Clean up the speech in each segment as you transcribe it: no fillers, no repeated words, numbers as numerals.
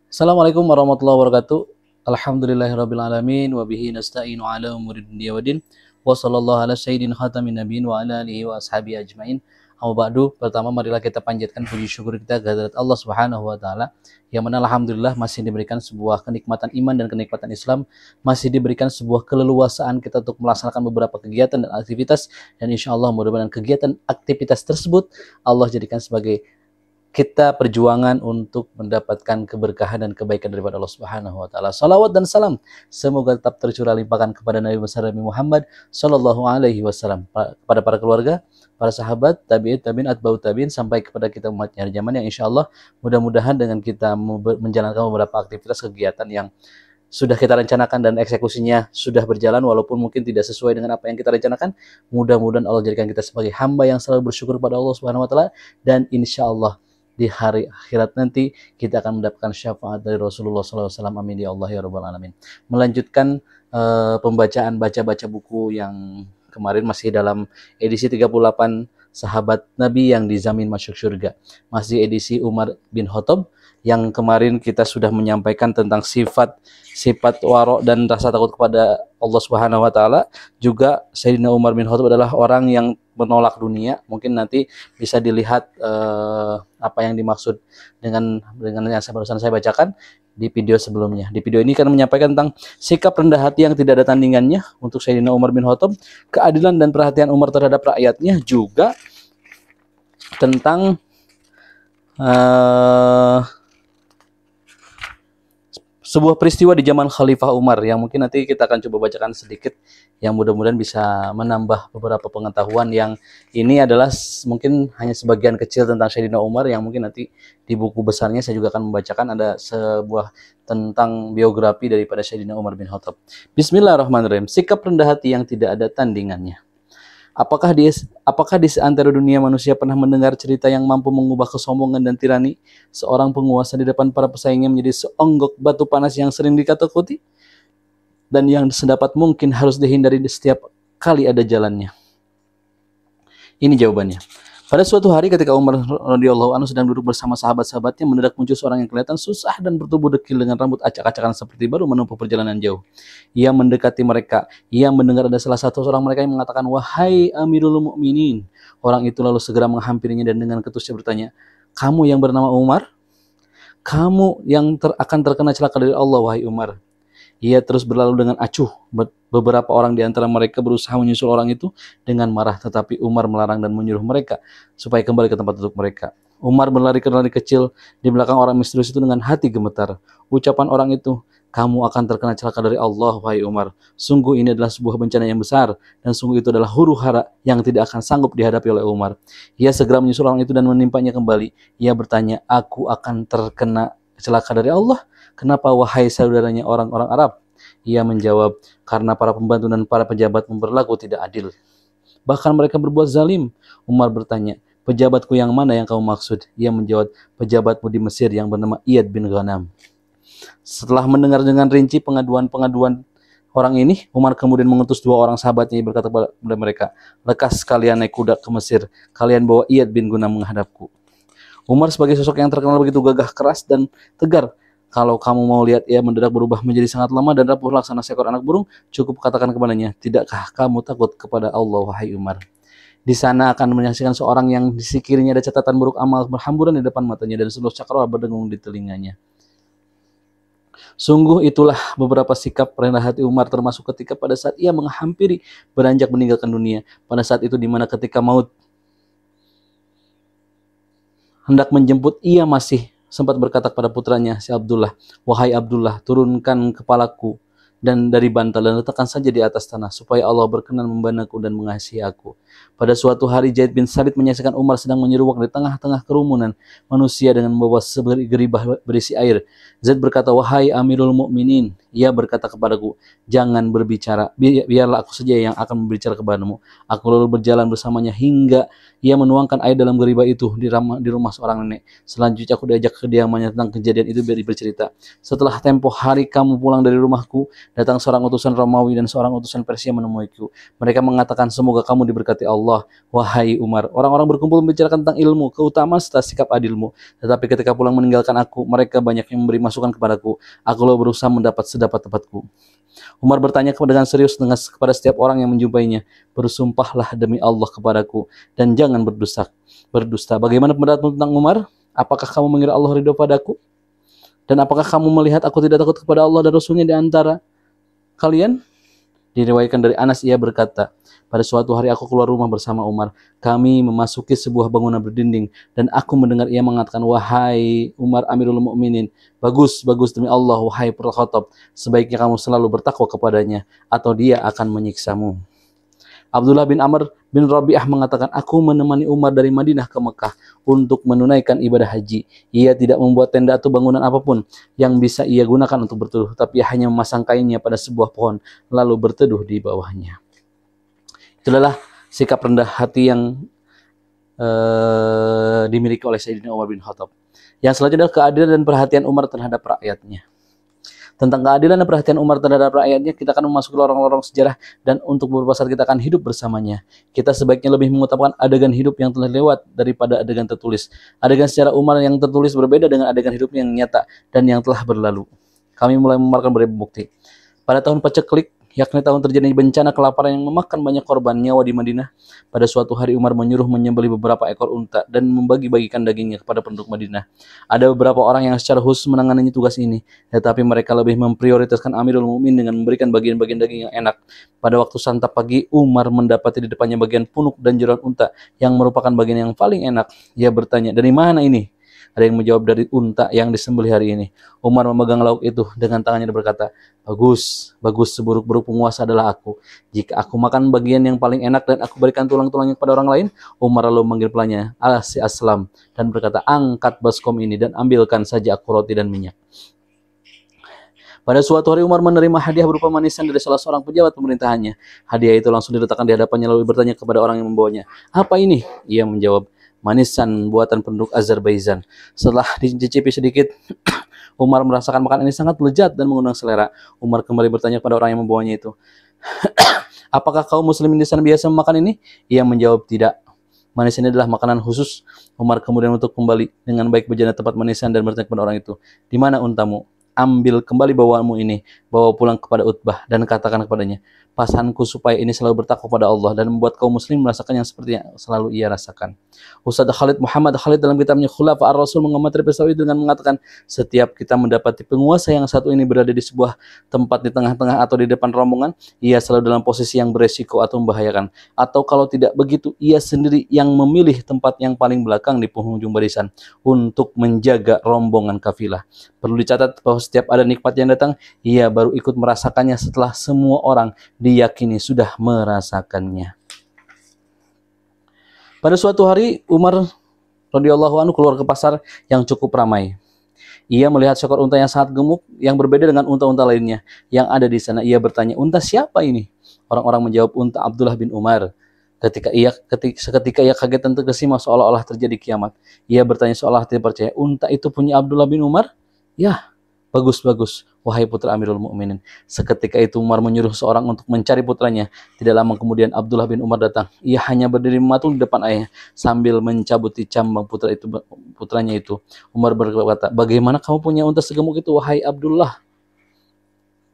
Assalamualaikum warahmatullahi wabarakatuh. Alhamdulillahirabbil alamin wa bihi nasta'inu ala umuri dunya waddin. Wa sallallahu ala sayyidina khatamin nabiyyin wa ala alihi wa ashabihi ajmain. Amma ba'du, pertama marilah kita panjatkan puji syukur kita kehadirat Allah Subhanahu wa taala yang mana alhamdulillah masih diberikan sebuah kenikmatan iman dan kenikmatan Islam, masih diberikan sebuah keleluasaan kita untuk melaksanakan beberapa kegiatan dan aktivitas, dan insyaallah mudah-mudahan kegiatan aktivitas tersebut Allah jadikan sebagai kita perjuangan untuk mendapatkan keberkahan dan kebaikan daripada Allah Subhanahu wa taala. Salawat dan salam semoga tetap tercurah limpahkan kepada Nabi besar Nabi Muhammad sallallahu alaihi wasallam, kepada para keluarga, para sahabat, tabi'in, atba'ut tabi'in, sampai kepada kita umat akhir zaman yang insyaallah mudah-mudahan dengan kita menjalankan beberapa aktivitas kegiatan yang sudah kita rencanakan dan eksekusinya sudah berjalan walaupun mungkin tidak sesuai dengan apa yang kita rencanakan, mudah-mudahan Allah jadikan kita sebagai hamba yang selalu bersyukur pada Allah Subhanahu wa taala, dan insyaallah di hari akhirat nanti kita akan mendapatkan syafaat dari Rasulullah SAW. Amin ya Allah ya Rabbal Alamin. Melanjutkan pembacaan baca buku yang kemarin masih dalam edisi 38 sahabat Nabi yang dijamin masuk surga. Masih edisi Umar bin Khattab yang kemarin kita sudah menyampaikan tentang sifat warok dan rasa takut kepada Allah Subhanahu wa taala. Juga Sayyidina Umar bin Khattab adalah orang yang menolak dunia. Mungkin nanti bisa dilihat apa yang dimaksud dengan yang barusan saya bacakan di video sebelumnya. Di video ini kan menyampaikan tentang sikap rendah hati yang tidak ada tandingannya untuk Sayyidina Umar bin Khattab, keadilan dan perhatian Umar terhadap rakyatnya, juga tentang sebuah peristiwa di zaman Khalifah Umar yang mungkin nanti kita akan coba bacakan sedikit, yang mudah-mudahan bisa menambah beberapa pengetahuan yang ini adalah mungkin hanya sebagian kecil tentang Sayyidina Umar, yang mungkin nanti di buku besarnya saya juga akan membacakan ada sebuah tentang biografi daripada Sayyidina Umar bin Khattab. Bismillahirrahmanirrahim. Sikap rendah hati yang tidak ada tandingannya. Apakah di seantero dunia manusia pernah mendengar cerita yang mampu mengubah kesombongan dan tirani seorang penguasa di depan para pesaingnya menjadi seonggok batu panas yang sering dikatakuti dan yang sedapat mungkin harus dihindari di setiap kali ada jalannya? Ini jawabannya. Pada suatu hari ketika Umar radhiyallahu anhu sedang duduk bersama sahabat-sahabatnya, mendadak muncul seorang yang kelihatan susah dan bertubuh dekil dengan rambut acak-acakan seperti baru menempuh perjalanan jauh. Ia mendekati mereka. Ia mendengar ada salah satu orang mereka yang mengatakan, "Wahai Amirul Mukminin." Orang itu lalu segera menghampirinya dan dengan ketusnya bertanya, "Kamu yang bernama Umar? Kamu yang akan terkena celaka dari Allah, wahai Umar." Ia terus berlalu dengan acuh. Beberapa orang di antara mereka berusaha menyusul orang itu dengan marah, tetapi Umar melarang dan menyuruh mereka supaya kembali ke tempat duduk mereka. Umar berlari kecil di belakang orang misterius itu dengan hati gemetar. Ucapan orang itu, "Kamu akan terkena celaka dari Allah, wahai Umar. Sungguh ini adalah sebuah bencana yang besar, dan sungguh itu adalah huru-hara yang tidak akan sanggup dihadapi oleh Umar." Ia segera menyusul orang itu dan menimpanya kembali. Ia bertanya, "Aku akan terkena celaka dari Allah? Kenapa, wahai saudaranya orang-orang Arab?" Ia menjawab, "Karena para pembantu dan para pejabat berlaku tidak adil. Bahkan mereka berbuat zalim." Umar bertanya, "Pejabatku yang mana yang kamu maksud?" Ia menjawab, "Pejabatmu di Mesir yang bernama Iyad bin Ghanam." Setelah mendengar dengan rinci pengaduan orang ini, Umar kemudian mengutus dua orang sahabatnya berkata kepada mereka, "Lekas kalian naik kuda ke Mesir. Kalian bawa Iyad bin Ghanam menghadapku." Umar sebagai sosok yang terkenal begitu gagah, keras, dan tegar. Kalau kamu mau lihat ia mendadak berubah menjadi sangat lemah dan rapuh laksana seekor anak burung, cukup katakan kepadanya, "Tidakkah kamu takut kepada Allah, wahai Umar?" Di sana akan menyaksikan seorang yang di sekiranya ada catatan buruk amal berhamburan di depan matanya dan seluruh cakrawala berdengung di telinganya. Sungguh itulah beberapa sikap rendah hati Umar, termasuk ketika pada saat ia menghampiri beranjak meninggalkan dunia. Pada saat itu di mana ketika maut hendak menjemput, ia masih sempat berkata kepada putranya si Abdullah, "Wahai Abdullah, turunkan kepalaku dan dari bantal dan letakkan saja di atas tanah supaya Allah berkenan membanaku dan mengasihi aku." Pada suatu hari Zaid bin Sabit menyaksikan Umar sedang menyeruak di tengah-tengah kerumunan manusia dengan membawa segeribah berisi air. Zaid berkata, "Wahai Amirul Mukminin." Ia berkata kepadaku, jangan berbicara, biarlah aku saja yang akan berbicara kepadamu. Aku lalu berjalan bersamanya hingga ia menuangkan air dalam geriba itu di rumah seorang nenek. Selanjutnya aku diajak ke kediamannya tentang kejadian itu biar bercerita. Setelah tempoh hari kamu pulang dari rumahku, datang seorang utusan Romawi dan seorang utusan Persia menemuiku. Mereka mengatakan, semoga kamu diberkati Allah, wahai Umar. Orang-orang berkumpul membicarakan tentang ilmu, keutamaan serta sikap adilmu. Tetapi ketika pulang meninggalkan aku, mereka banyak yang memberi masukan kepadaku. Aku lalu berusaha mendapat sedapat tempatku. Umar bertanya dengan serius kepada setiap orang yang menjumpainya, bersumpahlah demi Allah kepadaku dan jangan berdusta. Bagaimana pendapatmu tentang Umar? Apakah kamu mengira Allah ridho padaku? Dan apakah kamu melihat aku tidak takut kepada Allah dan Rasulnya di antara kalian? Diriwayatkan dari Anas, ia berkata, pada suatu hari aku keluar rumah bersama Umar. Kami memasuki sebuah bangunan berdinding dan aku mendengar ia mengatakan, wahai Umar Amirul Mukminin, bagus demi Allah, wahai Putra Khattab, sebaiknya kamu selalu bertakwa kepadanya atau dia akan menyiksamu. Abdullah bin Amr bin Rabi'ah mengatakan, aku menemani Umar dari Madinah ke Mekah untuk menunaikan ibadah haji. Ia tidak membuat tenda atau bangunan apapun yang bisa ia gunakan untuk berteduh, tapi hanya memasang kainnya pada sebuah pohon lalu berteduh di bawahnya. Itulah sikap rendah hati yang dimiliki oleh Sayyidina Umar bin Khattab. Yang selanjutnya adalah keadilan dan perhatian Umar terhadap rakyatnya. Tentang keadilan dan perhatian Umar terhadap rakyatnya, kita akan memasuki lorong-lorong sejarah dan untuk beberapa saat kita akan hidup bersamanya. Kita sebaiknya lebih mengutamakan adegan hidup yang telah lewat daripada adegan tertulis. Adegan sejarah Umar yang tertulis berbeda dengan adegan hidup yang nyata dan yang telah berlalu. Kami mulai memaparkan beberapa bukti. Pada tahun paceklik, yakni tahun terjadi bencana kelaparan yang memakan banyak korban nyawa di Madinah, pada suatu hari Umar menyuruh menyembelih beberapa ekor unta dan membagi-bagikan dagingnya kepada penduduk Madinah. Ada beberapa orang yang secara khusus menangani tugas ini, tetapi mereka lebih memprioritaskan Amirul Mukminin dengan memberikan bagian-bagian daging yang enak. Pada waktu santap pagi, Umar mendapati di depannya bagian punuk dan jeroan unta yang merupakan bagian yang paling enak. Ia bertanya, dari mana ini? Ada yang menjawab, dari unta yang disembelih hari ini. Umar memegang lauk itu dengan tangannya dan berkata, bagus, seburuk-buruk penguasa adalah aku. Jika aku makan bagian yang paling enak dan aku berikan tulang-tulangnya kepada orang lain. Umar lalu memanggil pelayannya, si Aslam, dan berkata, angkat baskom ini dan ambilkan saja aku roti dan minyak. Pada suatu hari Umar menerima hadiah berupa manisan dari salah seorang pejabat pemerintahannya. Hadiah itu langsung diletakkan di hadapannya lalu bertanya kepada orang yang membawanya, apa ini? Ia menjawab, manisan buatan penduduk Azerbaijan. Setelah dicicipi sedikit, Umar merasakan makanan ini sangat lezat dan mengundang selera. Umar kembali bertanya kepada orang yang membawanya itu, apakah kaum muslimin di sana biasa memakan ini? Ia menjawab, tidak. Manisan ini adalah makanan khusus. Umar kemudian untuk kembali dengan baik berjalan tempat manisan dan bertanya kepada orang itu, di mana untamu? Ambil kembali bawaanmu ini, bawa pulang kepada Utbah dan katakan kepadanya, pasanku supaya ini selalu bertakwa kepada Allah dan membuat kaum muslim merasakan yang seperti yang selalu ia rasakan. Ustaz Muhammad Khalid dalam kitabnya Khulafa ar-Rasul mengamati peristiwa itu dengan mengatakan, setiap kita mendapati penguasa yang satu ini berada di sebuah tempat di tengah-tengah atau di depan rombongan, ia selalu dalam posisi yang beresiko atau membahayakan. Atau kalau tidak begitu, ia sendiri yang memilih tempat yang paling belakang di penghujung barisan untuk menjaga rombongan kafilah. Perlu dicatat bahwa setiap ada nikmat yang datang, ia baru ikut merasakannya setelah semua orang diyakini sudah merasakannya. Pada suatu hari, Umar radhiyallahu anhu keluar ke pasar yang cukup ramai. Ia melihat seekor unta yang sangat gemuk yang berbeda dengan unta-unta lainnya yang ada di sana. Ia bertanya, unta siapa ini? Orang-orang menjawab, unta Abdullah bin Umar. Seketika ia kaget dan terkesima seolah-olah terjadi kiamat. Ia bertanya seolah tidak percaya, unta itu punya Abdullah bin Umar? Ya, bagus, wahai putra Amirul Mukminin. Seketika itu Umar menyuruh seorang untuk mencari putranya. Tidak lama kemudian Abdullah bin Umar datang. Ia hanya berdiri mematung di depan ayahnya sambil mencabuti cambang putranya itu. Umar berkata, bagaimana kamu punya unta segemuk itu, wahai Abdullah?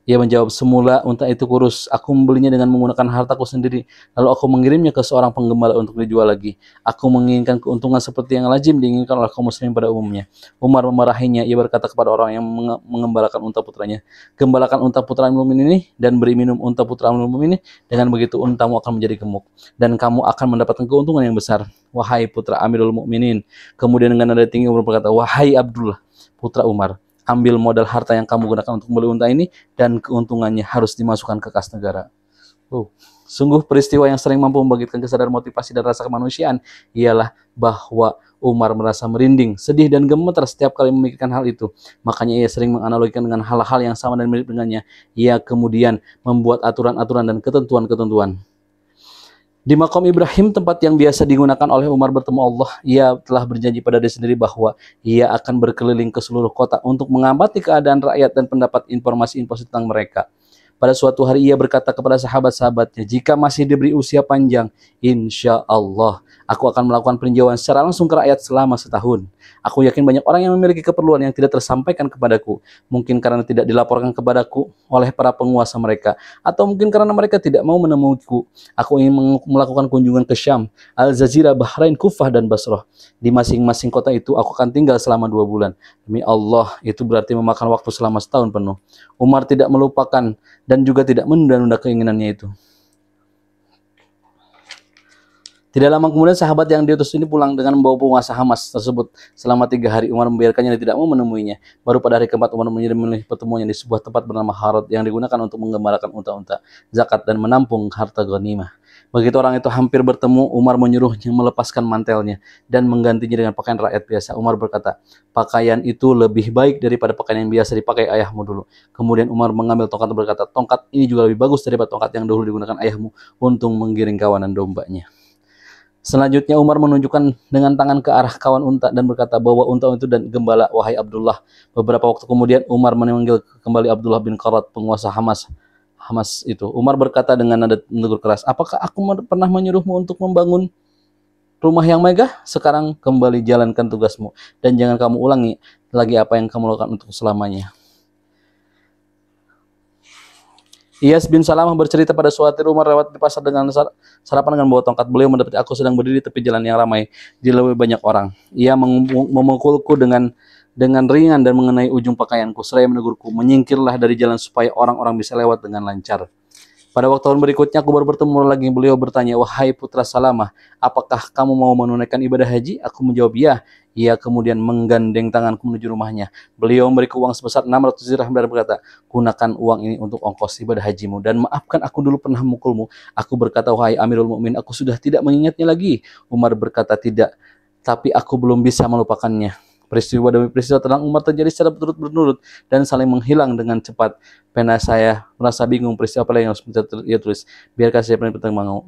Ia menjawab, semula unta itu kurus. Aku membelinya dengan menggunakan hartaku sendiri. Lalu aku mengirimnya ke seorang penggembala untuk dijual lagi. Aku menginginkan keuntungan seperti yang lazim diinginkan oleh kaum muslimin pada umumnya. Umar memarahinya. Ia berkata kepada orang yang mengembalakan unta putranya, gembalakan unta putra Amirul Mukminin ini dan beri minum unta putra Amirul Mukminin. Dengan begitu untamu akan menjadi gemuk dan kamu akan mendapatkan keuntungan yang besar, wahai putra Amirul Mukminin. Kemudian dengan nada tinggi Umar berkata, wahai Abdullah, putra Umar, ambil modal harta yang kamu gunakan untuk membeli unta ini dan keuntungannya harus dimasukkan ke kas negara. Sungguh peristiwa yang sering mampu membangkitkan kesadaran motivasi dan rasa kemanusiaan ialah bahwa Umar merasa merinding, sedih dan gemetar setiap kali memikirkan hal itu. Makanya ia sering menganalogikan dengan hal-hal yang sama dan mirip dengannya. Ia kemudian membuat aturan-aturan dan ketentuan-ketentuan. Di Maqam Ibrahim, tempat yang biasa digunakan oleh Umar bertemu Allah, ia telah berjanji pada diri sendiri bahwa ia akan berkeliling ke seluruh kota untuk mengamati keadaan rakyat dan pendapat informasi-informasi tentang mereka. Pada suatu hari ia berkata kepada sahabat-sahabatnya, jika masih diberi usia panjang, insya Allah aku akan melakukan peninjauan secara langsung ke rakyat selama setahun. Aku yakin banyak orang yang memiliki keperluan yang tidak tersampaikan kepadaku. Mungkin karena tidak dilaporkan kepadaku oleh para penguasa mereka. Atau mungkin karena mereka tidak mau menemuiku. Aku ingin melakukan kunjungan ke Syam, Al-Jazirah, Bahrain, Kufah, dan Basrah. Di masing-masing kota itu aku akan tinggal selama 2 bulan. Demi Allah, itu berarti memakan waktu selama setahun penuh. Umar tidak melupakan dan juga tidak menunda-nunda keinginannya itu. Tidak lama kemudian sahabat yang diutus ini pulang dengan membawa penguasa Hamas tersebut. Selama 3 hari Umar membiarkannya dan tidak mau menemuinya. Baru pada hari keempat Umar memilih pertemuannya di sebuah tempat bernama Harod yang digunakan untuk menggembalakan unta-unta, zakat dan menampung harta ghanimah. Begitu orang itu hampir bertemu, Umar menyuruhnya melepaskan mantelnya dan menggantinya dengan pakaian rakyat biasa. Umar berkata, pakaian itu lebih baik daripada pakaian yang biasa dipakai ayahmu dulu. Kemudian Umar mengambil tongkat dan berkata, tongkat ini juga lebih bagus daripada tongkat yang dahulu digunakan ayahmu untuk menggiring kawanan dombanya. Selanjutnya Umar menunjukkan dengan tangan ke arah kawan unta dan berkata, bawa unta itu dan gembala, wahai Abdullah. Beberapa waktu kemudian Umar memanggil kembali Abdullah bin Qarat, penguasa Hamas itu. Umar berkata dengan nada menegur keras, apakah aku pernah menyuruhmu untuk membangun rumah yang megah? Sekarang kembali jalankan tugasmu dan jangan kamu ulangi lagi apa yang kamu lakukan untuk selamanya. Iyas bin Salamah bercerita pada suatu hari Umar lewat di pasar dengan sarapan dengan bawa tongkat. Beliau mendapati aku sedang berdiri di tepi jalan yang ramai, dilalui banyak orang. Ia memukulku dengan ringan dan mengenai ujung pakaianku. Seraya menegurku, menyingkirlah dari jalan supaya orang-orang bisa lewat dengan lancar. Pada waktu tahun berikutnya aku baru bertemu lagi. Beliau bertanya, wahai putra Salamah, apakah kamu mau menunaikan ibadah haji? Aku menjawab ya. Ia kemudian menggandeng tanganku menuju rumahnya. Beliau memberiku uang sebesar 600 dirham dan berkata, gunakan uang ini untuk ongkos ibadah hajimu dan maafkan aku dulu pernah memukulmu. Aku berkata, wahai Amirul Mukminin, aku sudah tidak mengingatnya lagi. Umar berkata, tidak, tapi aku belum bisa melupakannya. Peristiwa demi peristiwa tentang Umar terjadi secara berturut-menurut dan saling menghilang dengan cepat. Pena saya merasa bingung peristiwa apa yang harus ia tulis. Biarkan saya penting mau.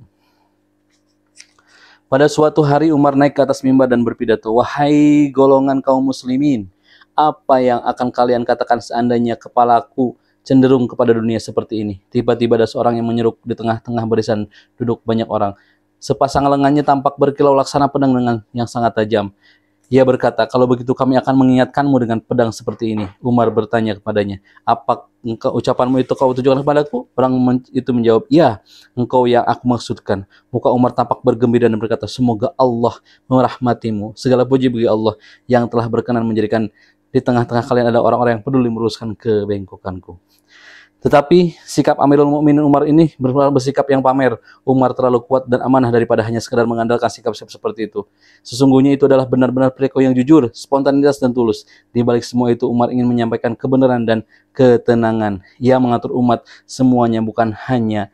Pada suatu hari Umar naik ke atas mimbar dan berpidato, wahai golongan kaum muslimin, apa yang akan kalian katakan seandainya kepalaku cenderung kepada dunia seperti ini? Tiba-tiba ada seorang yang menyeruk di tengah-tengah barisan duduk banyak orang. Sepasang lengannya tampak berkilau laksana pedang dengan yang sangat tajam. Ia berkata, kalau begitu kami akan mengingatkanmu dengan pedang seperti ini. Umar bertanya kepadanya, apa ucapanmu itu kau tujukan kepadaku? Orang itu menjawab, ya, engkau yang aku maksudkan. Muka Umar tampak bergembira dan berkata, semoga Allah merahmatimu. Segala puji bagi Allah yang telah berkenan menjadikan di tengah-tengah kalian ada orang-orang yang peduli meluruskan kebengkokanku. Tetapi sikap Amirul Mukminin Umar ini bersikap yang pamer. Umar terlalu kuat dan amanah daripada hanya sekedar mengandalkan sikap seperti itu. Sesungguhnya itu adalah benar-benar perilaku yang jujur, spontanitas dan tulus. Di balik semua itu Umar ingin menyampaikan kebenaran dan ketenangan. Ia mengatur umat semuanya bukan hanya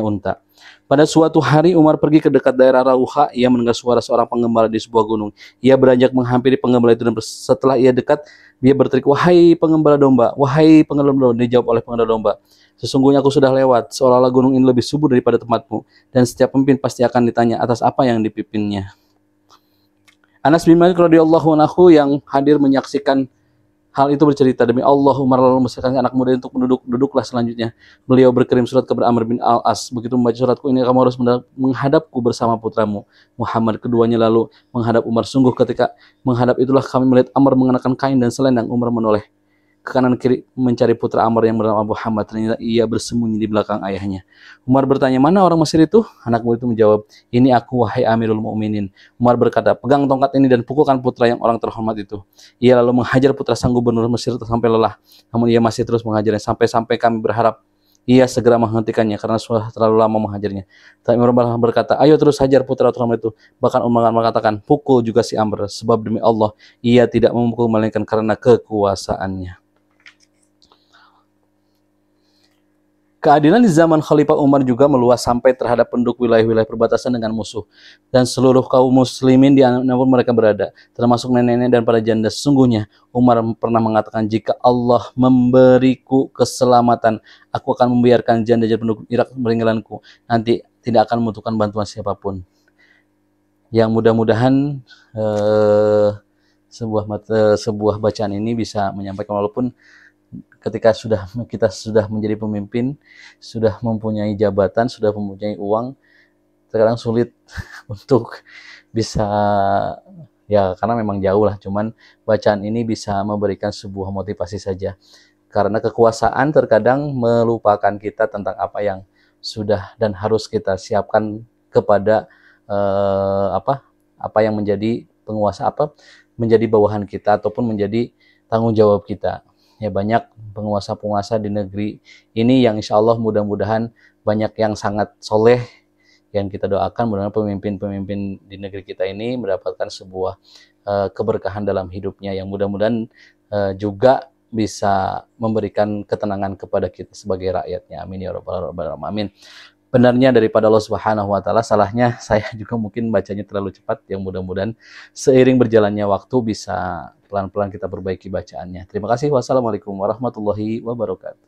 unta. Pada suatu hari Umar pergi ke dekat daerah Rauha. Ia mendengar suara seorang penggembala di sebuah gunung. Ia beranjak menghampiri penggembala itu dan setelah ia dekat, dia berteriak, wahai penggembala domba, wahai penggembala domba. Dijawab oleh penggembala domba, sesungguhnya aku sudah lewat, seolah-olah gunung ini lebih subur daripada tempatmu, dan setiap pemimpin pasti akan ditanya atas apa yang dipimpinnya. Anas bin Malik radhiyallahu anhu yang hadir menyaksikan hal itu bercerita, demi Allah Umar lalu mempersilahkan anak muda untuk duduklah selanjutnya. Beliau berkirim surat kepada Amr bin Al-As. Begitu membaca suratku ini, kamu harus menghadapku bersama putramu Muhammad. Keduanya lalu menghadap Umar. Sungguh ketika menghadap itulah kami melihat Amr mengenakan kain dan selendang. Umar menoleh ke kanan kiri mencari putra Amr yang bernama Muhammad. Ternyata ia bersembunyi di belakang ayahnya. Umar bertanya, mana orang Mesir itu? Anak muda itu menjawab, ini aku wahai Amirul Mukminin. Umar berkata, pegang tongkat ini dan pukulkan putra yang orang terhormat itu. Ia lalu menghajar putra sang gubernur Mesir sampai lelah. Namun ia masih terus menghajarnya sampai kami berharap ia segera menghentikannya karena sudah terlalu lama menghajarnya. Tapi Umar berkata, ayo terus hajar putra terhormat itu. Bahkan Umar mengatakan, pukul juga si Amr, sebab demi Allah ia tidak memukul melainkan karena kekuasaannya. Keadilan di zaman Khalifah Umar juga meluas sampai terhadap penduduk wilayah-wilayah perbatasan dengan musuh dan seluruh kaum muslimin dimanapun mereka berada, termasuk nenek-nenek dan para janda. Sesungguhnya Umar pernah mengatakan, jika Allah memberiku keselamatan, aku akan membiarkan janda-janda penduduk Irak meninggalanku. Nanti tidak akan membutuhkan bantuan siapapun. Yang mudah-mudahan sebuah bacaan ini bisa menyampaikan, walaupun ketika kita sudah menjadi pemimpin, sudah mempunyai jabatan, sudah mempunyai uang, terkadang sulit untuk bisa, ya karena memang jauh lah, cuman bacaan ini bisa memberikan sebuah motivasi saja. Karena kekuasaan terkadang melupakan kita tentang apa yang sudah dan harus kita siapkan kepada apa yang menjadi penguasa, menjadi bawahan kita ataupun menjadi tanggung jawab kita. Ya, banyak penguasa-penguasa di negeri ini yang insya Allah mudah-mudahan banyak yang sangat soleh, yang kita doakan mudah-mudahan pemimpin-pemimpin di negeri kita ini mendapatkan sebuah keberkahan dalam hidupnya, yang mudah-mudahan juga bisa memberikan ketenangan kepada kita sebagai rakyatnya. Amin ya rabbal alamin. Benarnya daripada Allah Subhanahu wa taala, salahnya saya juga mungkin bacanya terlalu cepat, yang mudah-mudahan seiring berjalannya waktu bisa pelan-pelan kita perbaiki bacaannya. Terima kasih. Wassalamualaikum warahmatullahi wabarakatuh.